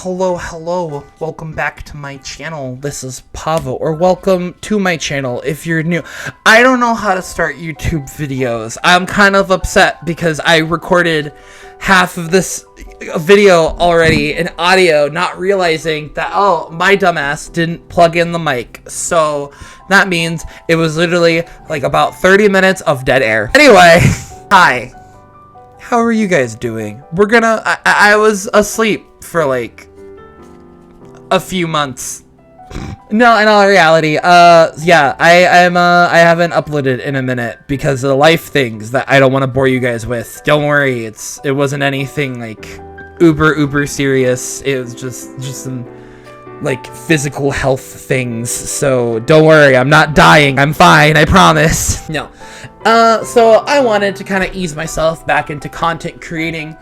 Hello, welcome back to my channel. This is Pavo, or welcome to my channel if you're new. I don't know how to start YouTube videos. I'm kind of upset because I recorded half of this video already in audio, not realizing that, oh, my dumbass didn't plug in the mic. So that means it was literally like about 30 minutes of dead air. Anyway, hi. How are you guys doing? I was asleep for like a few months. No, in all reality, yeah, I haven't uploaded in a minute because of the life things that I don't want to bore you guys with. Don't worry, it wasn't anything like uber serious. It was just some like physical health things. So don't worry, I'm not dying. I'm fine, I promise. No. So I wanted to kind of ease myself back into content creating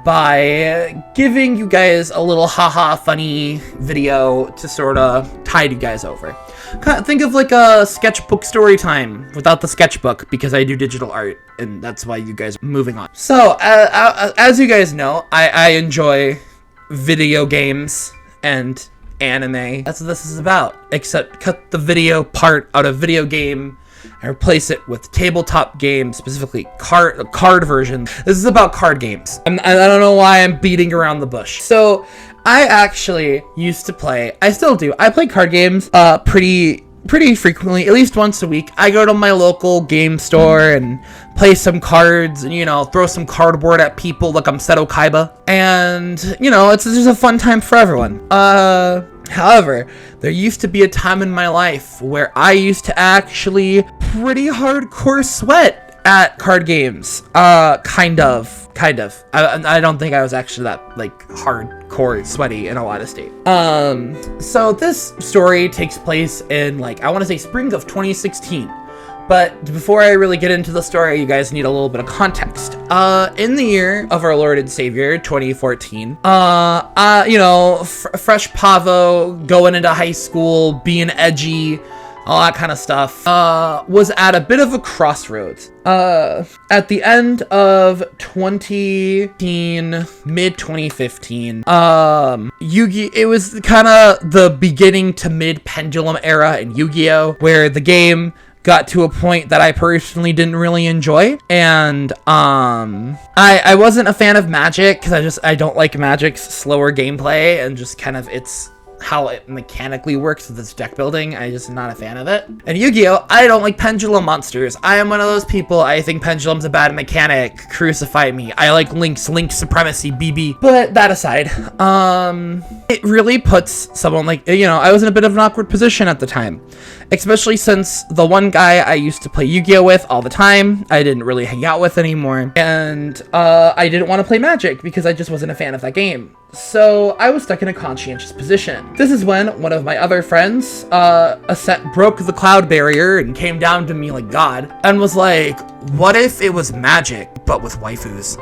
by giving you guys a little haha funny video to sort of tide you guys over. Think of like a sketchbook story time without the sketchbook, because I do digital art and that's why you guys are moving on. So as you guys know, I enjoy video games and anime. That's what this is about, except cut the video part out of video game and replace it with tabletop games, specifically card version. This is about card games. I don't know why I'm beating around the bush. So I actually used to play, I still do, I play card games pretty frequently, at least once a week. I go to my local game store and play some cards and, you know, throw some cardboard at people like I'm Seto Kaiba. And, you know, it's just a fun time for everyone. However, there used to be a time in my life where I used to actually pretty hardcore sweat at card games. Kind of. I don't think I was actually that, like, hardcore sweaty, in all honesty. So this story takes place in, like, I want to say spring of 2016. But before I really get into the story, you guys need a little bit of context. In the year of our Lord and Savior, 2014, you know, fresh Pavo, going into high school, being edgy, all that kind of stuff, was at a bit of a crossroads. At the end of 2015, mid-2015, Yu-Gi-Oh! It was kind of the beginning to mid-pendulum era in Yu-Gi-Oh! Where the game got to a point that I personally didn't really enjoy, and I wasn't a fan of Magic because I don't like Magic's slower gameplay and just kind of it's how it mechanically works with its deck building. I just am not a fan of it. And Yu-Gi-Oh! I don't like pendulum monsters. I am one of those people. I think pendulum's a bad mechanic. Crucify me. I like Link supremacy, BB. But that aside, it really puts someone like, you know, I was in a bit of an awkward position at the time, especially since the one guy I used to play Yu-Gi-Oh! With all the time, I didn't really hang out with anymore, and I didn't want to play Magic because I just wasn't a fan of that game. So I was stuck in a conscientious position. This is when one of my other friends broke the cloud barrier and came down to me like God and was like, what if it was Magic but with waifus?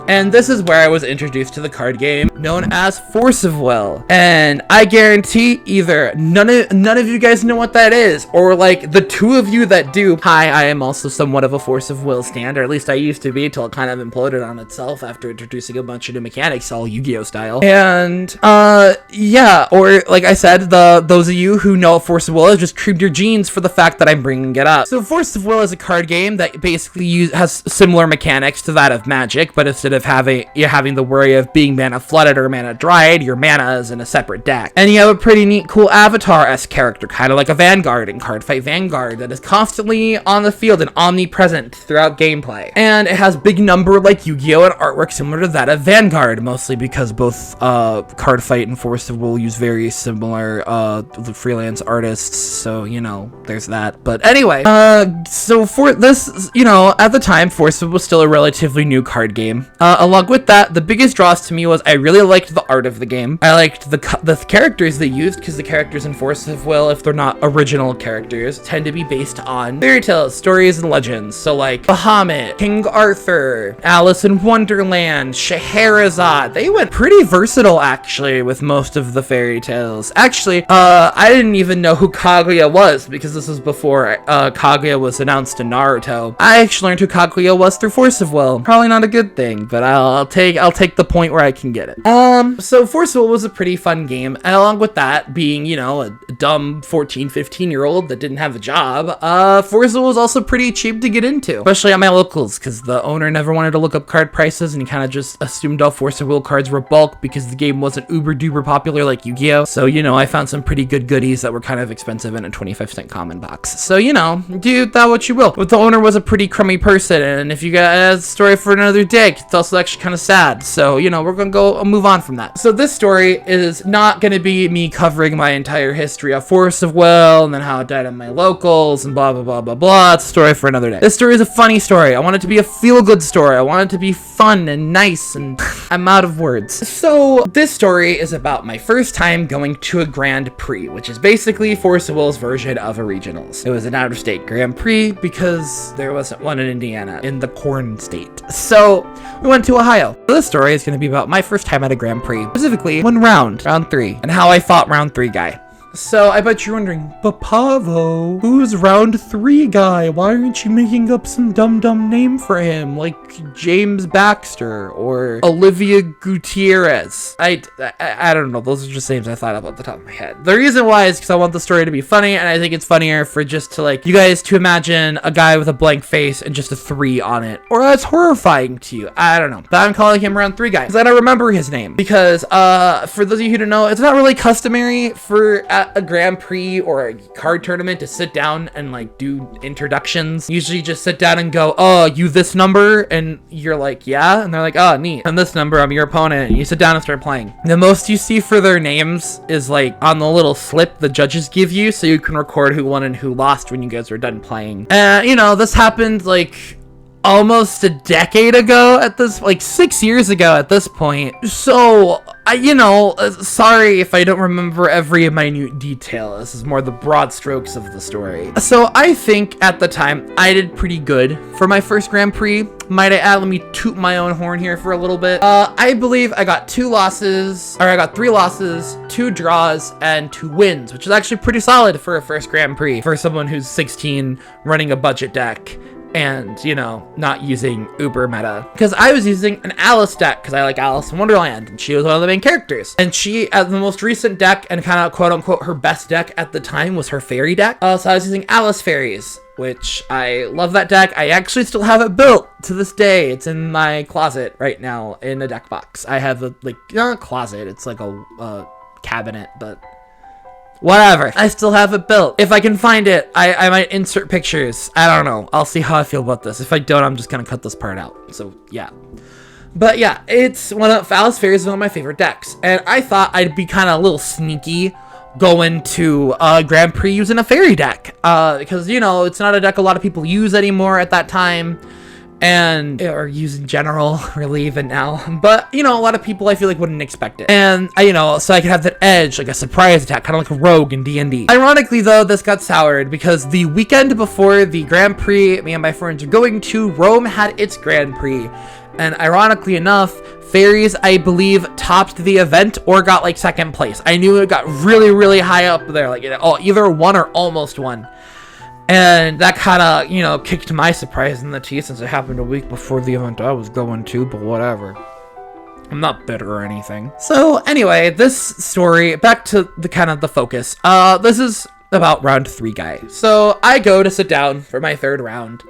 And this is where I was introduced to the card game known as Force of Will. And I guarantee either none of you guys know what that is, or like the two of you that do. Hi, I am also somewhat of a Force of Will stan, or at least I used to be till it kind of imploded on itself after introducing a bunch of new mechanics, all Yu-Gi-Oh! Style. And yeah, or like I said, those of you who know Force of Will have just creamed your jeans for the fact that I'm bringing it up. So Force of Will is a card game that basically has similar mechanics to that of Magic, but instead of having the worry of being mana flooded or mana dried, your mana is in a separate deck. And you have a pretty neat, cool avatar-esque character, kind of like a Vanguard in Cardfight Vanguard, that is constantly on the field and omnipresent throughout gameplay. And it has big number like Yu-Gi-Oh! And artwork similar to that of Vanguard, mostly because both Cardfight and Force of Will use very similar freelance artists, so, you know, there's that. But anyway, so for this, you know, at the time, Force of Will was still a relatively new card game. Along with that, the biggest draws to me was I really liked the art of the game. I liked the characters they used, because the characters in Force of Will, if they're not original characters, tend to be based on fairy tales, stories, and legends. So like Bahamut, King Arthur, Alice in Wonderland, Scheherazade. They went pretty versatile actually with most of the fairy tales. Actually, I didn't even know who Kaguya was, because this was before Kaguya was announced in Naruto. I actually learned who Kaguya was through Force of Will. Probably not a good thing, but I'll take the point where I can get it. So Force of Will was a pretty fun game, and along with that, being, you know, a dumb 14, 15-year-old that didn't have a job, Force of Will was also pretty cheap to get into, especially at my locals, because the owner never wanted to look up card prices, and he kind of just assumed all Force of Will cards were bulk because the game wasn't uber duper popular like Yu-Gi-Oh! So, you know, I found some pretty good goodies that were kind of expensive in a 25-cent common box. So, you know, do that what you will. But the owner was a pretty crummy person, and if you got a story for another day, it's also actually kind of sad. So, you know, we're gonna go move on from that. So this story is not gonna be me covering my entire history of Force of Will, and then how it died at my locals, and blah, blah, blah, blah, blah. It's a story for another day. This story is a funny story. I want it to be a feel-good story. I want it to be fun and nice, and I'm out of words. So this story is about my first time going to a Grand Prix, which is basically Force of Will's version of a regionals. It was an out-of-state Grand Prix because there wasn't one in Indiana, in the corn state. So we went to Ohio. This story is going to be about my first time at a Grand Prix, specifically round 3, and how I fought round 3 guy. So I bet you're wondering, but Pavo, who's round 3 guy? Why aren't you making up some dumb name for him, like James Baxter or Olivia Gutierrez? I don't know. Those are just names I thought of off the top of my head. The reason why is because I want the story to be funny, and I think it's funnier for just to, like, you guys to imagine a guy with a blank face and just a 3 on it, or that's horrifying to you. I don't know. But I'm calling him round 3 guy because I don't remember his name, because for those of you who don't know, it's not really customary for a Grand Prix or a card tournament to sit down and like do introductions. Usually just sit down and go, oh, you this number? And you're like, yeah. And they're like, oh, neat. I'm this number, I'm your opponent. And you sit down and start playing. The most you see for their names is like on the little slip the judges give you, so you can record who won and who lost when you guys are done playing. You know, this happened like almost a decade ago at this, like 6 years ago at this point. So you know, sorry if I don't remember every minute detail. This is more the broad strokes of the story. So I think at the time I did pretty good for my first Grand Prix. Might I add, let me toot my own horn here for a little bit. I believe I got 3 losses, 2 draws, and 2 wins, which is actually pretty solid for a first Grand Prix for someone who's 16 running a budget deck and, you know, not using uber meta. Because I was using an Alice deck, because I like Alice in Wonderland, and she was one of the main characters. And she, at the most recent deck, and kind of quote-unquote her best deck at the time, was her fairy deck. So I was using Alice Fairies, which I love that deck. I actually still have it built to this day. It's in my closet right now in a deck box. I have a, like, not a closet, it's like a cabinet, but whatever. I still have it built. If I can find it, I might insert pictures. I don't know. I'll see how I feel about this. If I don't, I'm just gonna cut this part out. So, yeah. But yeah, it's Alice Fairies is one of my favorite decks. And I thought I'd be kind of a little sneaky going to Grand Prix using a fairy deck. Because, you know, it's not a deck a lot of people use anymore at that time. Or use in general, really, even now. But, you know, a lot of people I feel like wouldn't expect it. And, you know, so I could have that edge, like a surprise attack, kind of like a rogue in D&D. Ironically, though, this got soured because the weekend before the Grand Prix me and my friends were going to, Rome had its Grand Prix. And ironically enough, Fairies, I believe, topped the event or got, like, second place. I knew it got really, really high up there. Like, either won or almost won. And that kind of, you know, kicked my surprise in the teeth since it happened a week before the event I was going to, but whatever. I'm not bitter or anything. So anyway, this story, back to the kind of the focus. This is about round 3 guy. So I go to sit down for my 3rd round.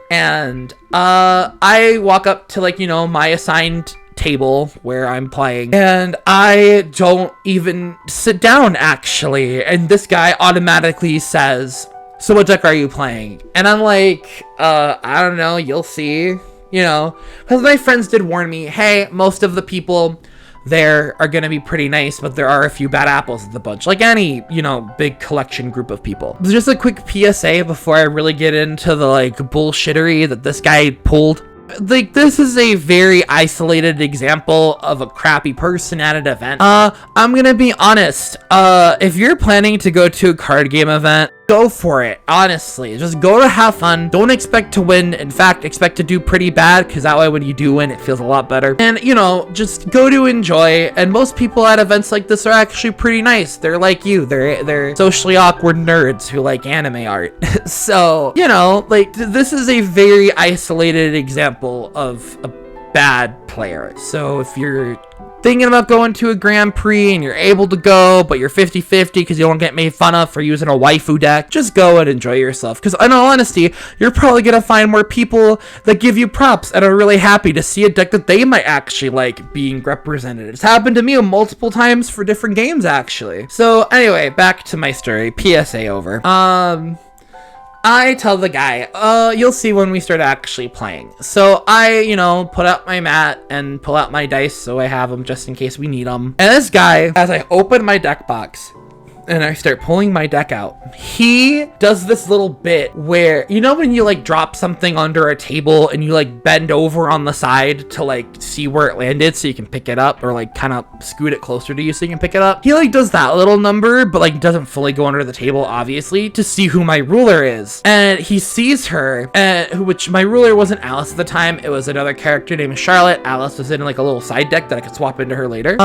And I walk up to, like, you know, my assigned table where I'm playing, and I don't even sit down, actually. And this guy automatically says, so what deck are you playing? And I'm like, I don't know, you'll see, you know, because my friends did warn me, hey, most of the people there are gonna be pretty nice, but there are a few bad apples in the bunch, like any, you know, big collection group of people. Just a quick PSA before I really get into the, like, bullshittery that this guy pulled. Like, this is a very isolated example of a crappy person at an event. I'm gonna be honest, if you're planning to go to a card game event, go for it. Honestly, just go to have fun. Don't expect to win. In fact, expect to do pretty bad, because that way when you do win, it feels a lot better. And you know, just go to enjoy. And most people at events like this are actually pretty nice. They're like you. They're socially awkward nerds who like anime art. So, you know, like this is a very isolated example of a bad player. So if you're thinking about going to a Grand Prix and you're able to go, but you're 50-50 because you don't get made fun of for using a waifu deck, just go and enjoy yourself. Because in all honesty, you're probably going to find more people that give you props and are really happy to see a deck that they might actually like being represented. It's happened to me multiple times for different games, actually. So anyway, back to my story. PSA over. I tell the guy, you'll see when we start actually playing. So I, you know, put up my mat and pull out my dice so I have them just in case we need them. And this guy, as I open my deck box and I start pulling my deck out, he does this little bit where, you know when you like drop something under a table and you like bend over on the side to like see where it landed so you can pick it up, or like kind of scoot it closer to you so you can pick it up? He like does that little number, but like doesn't fully go under the table, obviously, to see who my ruler is. And he sees her, which my ruler wasn't Alice at the time, it was another character named Charlotte. Alice was in like a little side deck that I could swap into her later,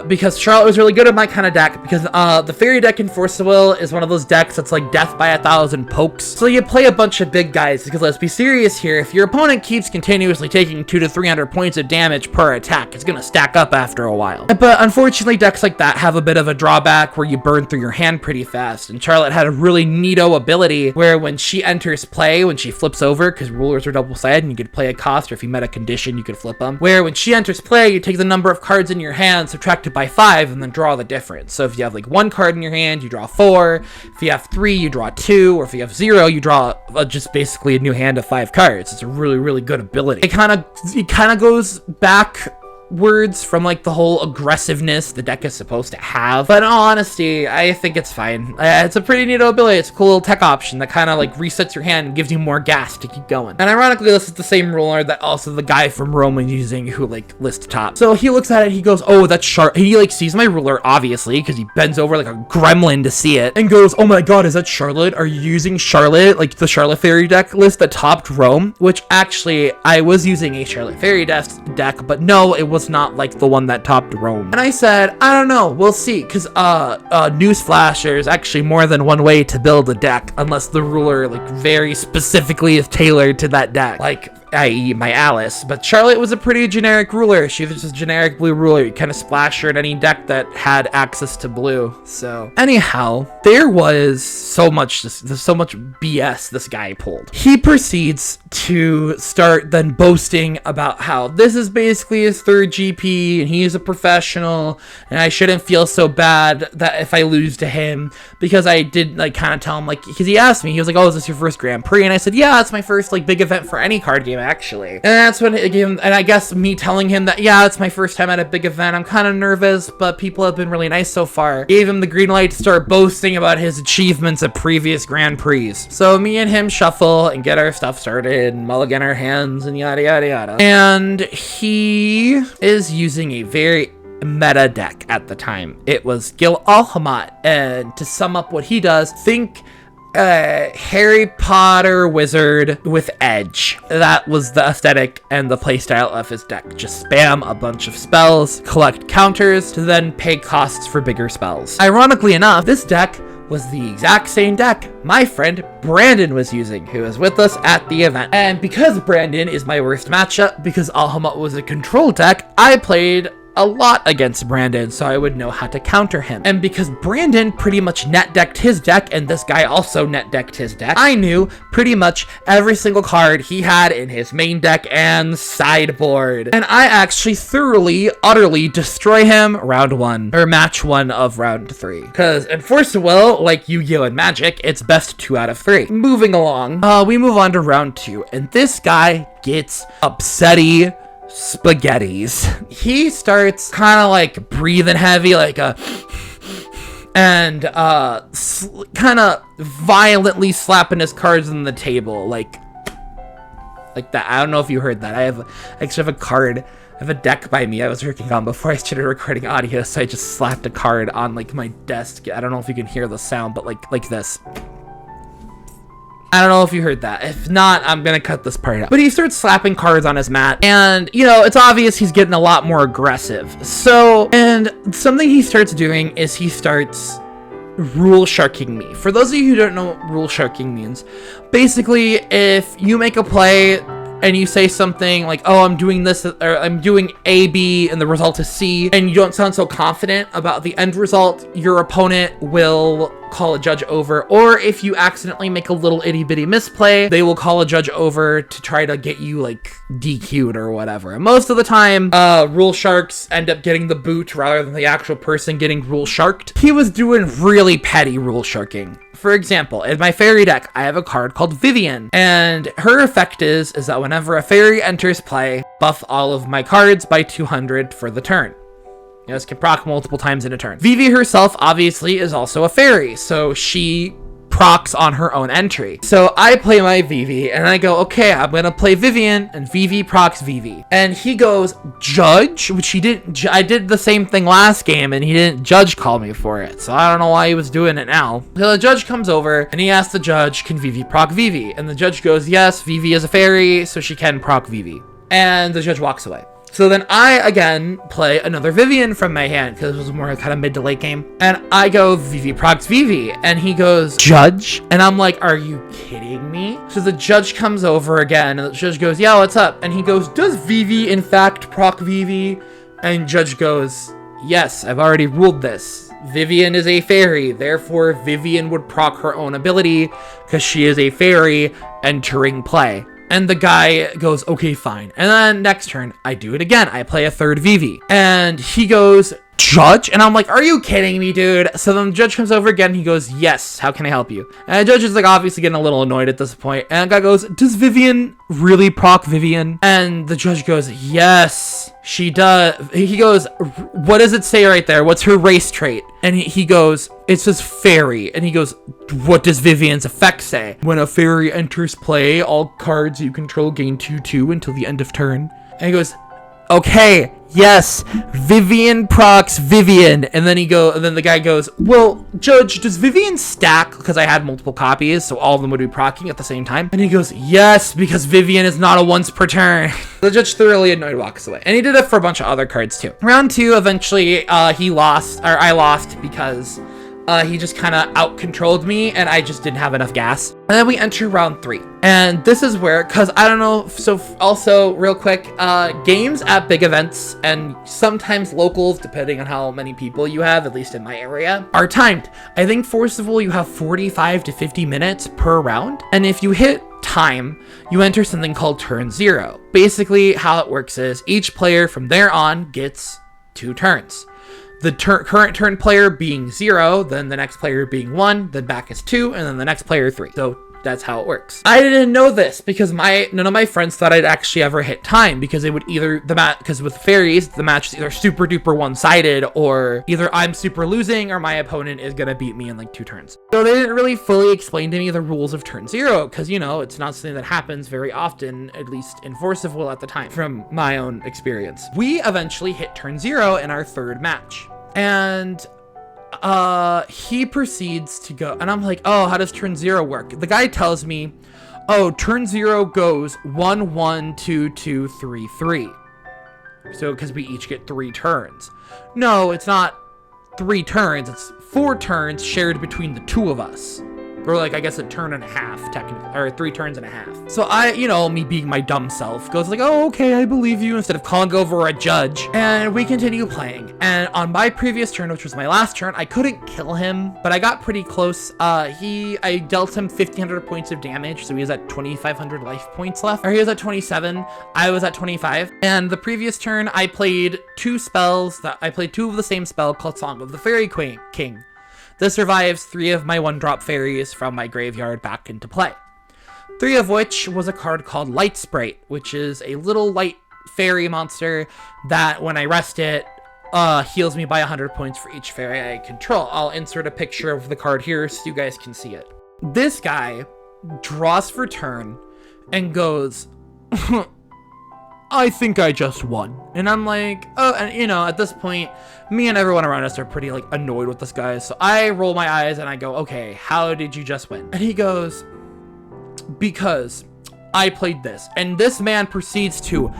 because Charlotte was really good at my kind of deck, because the fairy deck in Force of Will is one of those decks that's like death by 1,000 pokes. So you play a bunch of big guys, because let's be serious here, if your opponent keeps continuously taking 200 to 300 points of damage per attack, it's gonna stack up after a while. But unfortunately, decks like that have a bit of a drawback where you burn through your hand pretty fast, and Charlotte had a really neato ability where when she enters play, when she flips over, because rulers are double-sided and you could play a cost, or if you met a condition, you could flip them, where when she enters play, you take the number of cards in your hand, subtract it by 5, and then draw the difference. So if you have like 1 card in your hand, you draw 4. If you have 3, you draw 2. Or if you have 0, you draw just basically a new hand of 5 cards. It's a really, really good ability. It kind of goes backwards from like the whole aggressiveness the deck is supposed to have, but in all honesty, I think it's fine. It's a pretty neat ability. It's a cool little tech option that kind of like resets your hand and gives you more gas to keep going. And ironically, this is the same ruler that also the guy from Rome was using who like lists top. So he looks at it, he goes, oh, that's Charlotte. He like sees my ruler, obviously, because he bends over like a gremlin to see it, and goes, oh my god, is that Charlotte? Are you using Charlotte? Like the Charlotte Fairy deck list that topped Rome? Which actually, I was using a Charlotte Fairy deck, but no, it was not like the one that topped Rome. And I said, I don't know, we'll see, because newsflash, there's actually more than one way to build a deck, unless the ruler like very specifically is tailored to that deck, like i.e. my Alice. But Charlotte was a pretty generic ruler. She was just a generic blue ruler. You kind of splash her in any deck that had access to blue. So anyhow, there was so much BS this guy pulled. He proceeds to start then boasting about how this is basically his 3rd GP and he's a professional and I shouldn't feel so bad that if I lose to him, because I did like kind of tell him, like, because he asked me, he was like, oh, is this your first Grand Prix? And I said, yeah, it's my first like big event for any card game, actually. And that's when it gave him, and I guess me telling him that, yeah, it's my first time at a big event, I'm kind of nervous, but people have been really nice so far, gave him the green light to start boasting about his achievements at previous Grand Prix. So me and him shuffle and get our stuff started and mulligan our hands and yada yada yada. And he is using a very meta deck at the time. It was Gil Alhamat, and to sum up what he does, think Harry Potter wizard with edge. That was the aesthetic and the playstyle of his deck. Just spam a bunch of spells, collect counters, to then pay costs for bigger spells. Ironically enough, this deck was the exact same deck my friend Brandon was using, who was with us at the event. And because Brandon is my worst matchup, because Alhamat was a control deck, I played a lot against Brandon, so I would know how to counter him. And because Brandon pretty much net decked his deck, and this guy also net decked his deck, I knew pretty much every single card he had in his main deck and sideboard. And I actually thoroughly, utterly destroy him round 1, or match 1 of round 3. Because in Force of Will, like Yu-Gi-Oh! And Magic, it's best 2 out of 3. Moving along, we move on to round 2, and this guy gets upsetty spaghettis. He starts kind of like breathing heavy, like and kind of violently slapping his cards on the table, like that. I don't know if you heard that. I actually have a card. I have a deck by me I was working on before I started recording audio, so I just slapped a card on like my desk. I don't know if you can hear the sound, but like this. I don't know if you heard that. If not, I'm gonna cut this part out. But he starts slapping cards on his mat, and you know, it's obvious he's getting a lot more aggressive. So, and something he starts doing is he starts rule sharking me. For those of you who don't know what rule sharking means, basically, if you make a play and you say something like, oh, I'm doing this, or I'm doing A, B, and the result is C, and you don't sound so confident about the end result, your opponent will call a judge over. Or if you accidentally make a little itty bitty misplay, they will call a judge over to try to get you like DQ'd or whatever. And most of the time, rule sharks end up getting the boot rather than the actual person getting rule sharked. He was doing really petty rule sharking. For example, in my fairy deck, I have a card called Vivian, and her effect is that whenever a fairy enters play, buff all of my cards by 200 for the turn. This can proc multiple times in a turn. Vivi herself, obviously, is also a fairy, so she procs on her own entry. So I play my Vivi, and I go, okay, I'm gonna play Vivian, and Vivi procs Vivi. And he goes, judge? Which he didn't, I did the same thing last game, and he didn't judge call me for it. So I don't know why he was doing it now. So the judge comes over, and he asks the judge, can Vivi proc Vivi? And the judge goes, yes, Vivi is a fairy, so she can proc Vivi. And the judge walks away. So then I, again, play another Vivian from my hand, because it was more kind of mid to late game. And I go, Vivi procs Vivi. And he goes, judge? And I'm like, are you kidding me? So the judge comes over again, and the judge goes, yeah, what's up? And he goes, does Vivi, in fact, proc Vivi? And judge goes, yes, I've already ruled this. Vivian is a fairy, therefore Vivian would proc her own ability, because she is a fairy entering play. And the guy goes, okay, fine. And then next turn, I do it again. I play a third Vivi. And he goes, judge? And I'm like, are you kidding me, dude? So then the judge comes over again. He goes, yes, how can I help you? And the judge is like obviously getting a little annoyed at this point. And the guy goes, does Vivian really proc Vivian? And the judge goes, yes, she does. He goes, what does it say right there? What's her race trait? And he goes, it says fairy. And he goes, what does Vivian's effect say? When a fairy enters play, all cards you control gain 2/2 until the end of turn. And he goes, okay, yes, Vivian procs Vivian. And then the guy goes, well, judge, does Vivian stack? Because I had multiple copies, so all of them would be procking at the same time. And he goes, yes, because Vivian is not a once per turn. The judge, thoroughly annoyed, walks away. And he did it for a bunch of other cards too. Round 2, eventually, I lost because he just kind of out-controlled me, and I just didn't have enough gas. And then we enter round 3. And this is where, because I don't know, so also, real quick, games at big events, and sometimes locals, depending on how many people you have, at least in my area, are timed. I think, first of all, you have 45 to 50 minutes per round. And if you hit time, you enter something called turn 0. Basically, how it works is, each player from there on gets 2 turns. The current turn player being 0, then the next player being 1, then back is 2, and then the next player 3. So that's how it works. I didn't know this because none of my friends thought I'd actually ever hit time, because it would either because with fairies the match is either super duper one-sided, or either I'm super losing or my opponent is gonna beat me in like 2 turns. So they didn't really fully explain to me the rules of turn 0, because you know it's not something that happens very often, at least in Forciville at the time, from my own experience. We eventually hit turn 0 in our 3rd match, and he proceeds to go, and I'm like, oh, how does turn 0 work? The guy tells me, oh, turn 0 goes 1 1 2 2 3 3. So because we each get 3 turns. No, it's not 3 turns, it's 4 turns shared between the 2 of us. Or like, I guess a turn and a half, technically, or 3 turns and a half. So I, you know, me being my dumb self, goes like, oh, okay, I believe you, instead of calling over a judge. And we continue playing. And on my previous turn, which was my last turn, I couldn't kill him, but I got pretty close. I dealt him 1,500 points of damage, so he was at 2,500 life points left. Or he was at 27, I was at 25. And the previous turn, I played 2 spells, I played 2 of the same spell called Song of the Fairy King. This revives 3 of my 1-drop fairies from my graveyard back into play. 3 of which was a card called Light Sprite, which is a little light fairy monster that when I rest it, heals me by 100 points for each fairy I control. I'll insert a picture of the card here so you guys can see it. This guy draws for turn and goes, I think I just won. And I'm like, oh, and you know, at this point, me and everyone around us are pretty like annoyed with this guy. So I roll my eyes and I go, okay, how did you just win? And he goes, because I played this, and this man proceeds to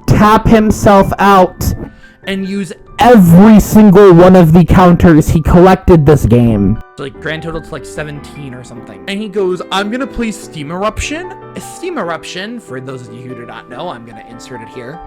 tap himself out and use every single one of the counters he collected this game. Like grand total to like 17 or something. And he goes, I'm gonna play Steam Eruption. Steam Eruption, for those of you who do not know, I'm gonna insert it here,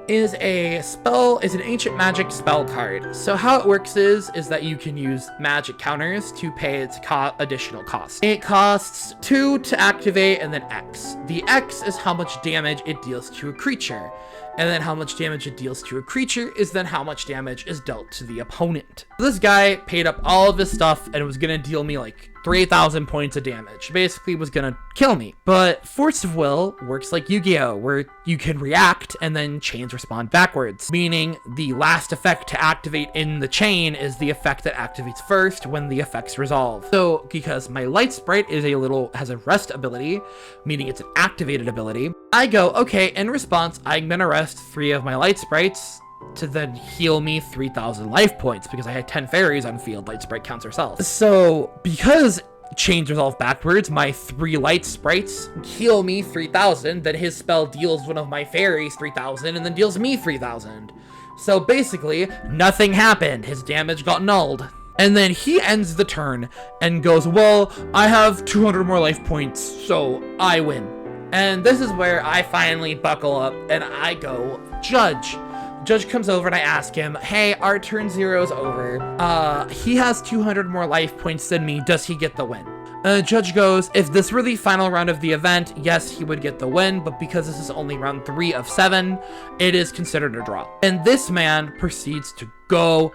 is an ancient magic spell card. So how it works is that you can use magic counters to pay its additional cost. It costs 2 to activate and then X. The X is how much damage it deals to a creature. And then how much damage it deals to a creature is then how much damage is dealt to the opponent. This guy paid up all of his stuff and was gonna deal me like 3,000 points of damage. Basically was gonna kill me. But Force of Will works like Yu-Gi-Oh, where you can react and then chains respond backwards. Meaning the last effect to activate in the chain is the effect that activates first when the effects resolve. So because my Light Sprite has a rest ability, meaning it's an activated ability, I go, okay, in response, I'm gonna rest 3 of my Light Sprites to then heal me 3,000 life points because I had 10 fairies on field. Light Sprite counts herself. So because chains resolve backwards, my 3 Light Sprites heal me 3,000, then his spell deals one of my fairies 3,000 and then deals me 3,000. So basically nothing happened. His damage got nulled. And then he ends the turn and goes, well, I have 200 more life points, so I win. And this is where I finally buckle up and I go, Judge. Judge comes over and I ask him, hey, our turn 0's over. He has 200 more life points than me. Does he get the win? Judge goes, if this were the final round of the event, yes, he would get the win, but because this is only round 3 of 7, it is considered a draw. And this man proceeds to go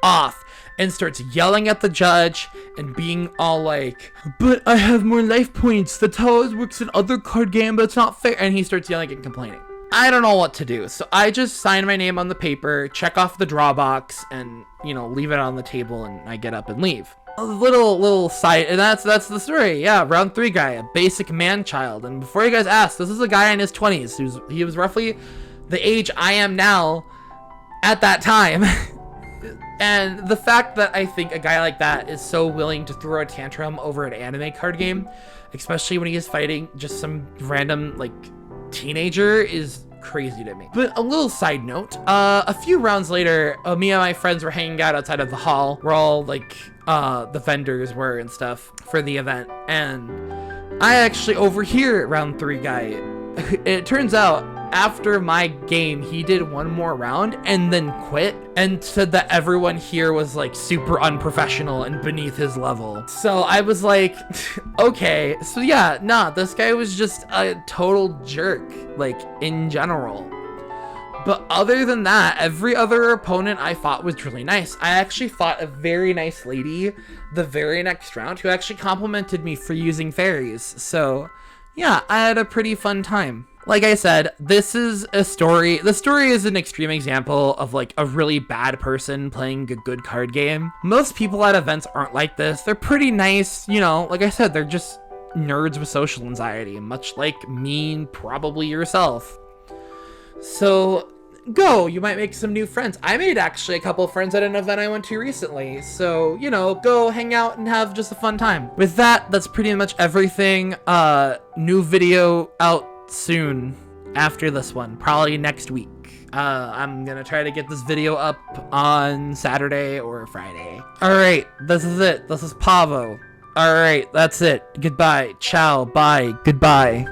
off and starts yelling at the judge and being all like, but I have more life points. That's how it works in other card game, but it's not fair. And he starts yelling and complaining. I don't know what to do. So I just sign my name on the paper, check off the draw box, and, you know, leave it on the table, and I get up and leave. A little side, and that's the story. Yeah, round 3 guy, a basic man child. And before you guys ask, this is a guy in his 20s. He was roughly the age I am now at that time. And the fact that I think a guy like that is so willing to throw a tantrum over an anime card game, especially when he is fighting just some random, like, teenager, is crazy to me. But a little side note, a few rounds later, me and my friends were hanging out outside of the hall where all, like, the vendors were and stuff for the event. And I actually overhear round 3 guy. It turns out, after my game, he did one more round and then quit and said that everyone here was like super unprofessional and beneath his level. So I was like, okay. So yeah, nah, this guy was just a total jerk, like, in general. But other than that, every other opponent I fought was really nice. I actually fought a very nice lady the very next round who actually complimented me for using fairies. So yeah, I had a pretty fun time. Like I said, this is a story. The story is an extreme example of like a really bad person playing a good card game. Most people at events aren't like this. They're pretty nice, you know, like I said, they're just nerds with social anxiety, much like me, probably yourself. So go, you might make some new friends. I made actually a couple friends at an event I went to recently. So, you know, go hang out and have just a fun time. With that, that's pretty much everything. New video out soon after this one, probably next week. I'm gonna try to get this video up on Saturday or Friday. Alright, this is it. This is Pavo. Alright, that's it. Goodbye. Ciao. Bye. Goodbye.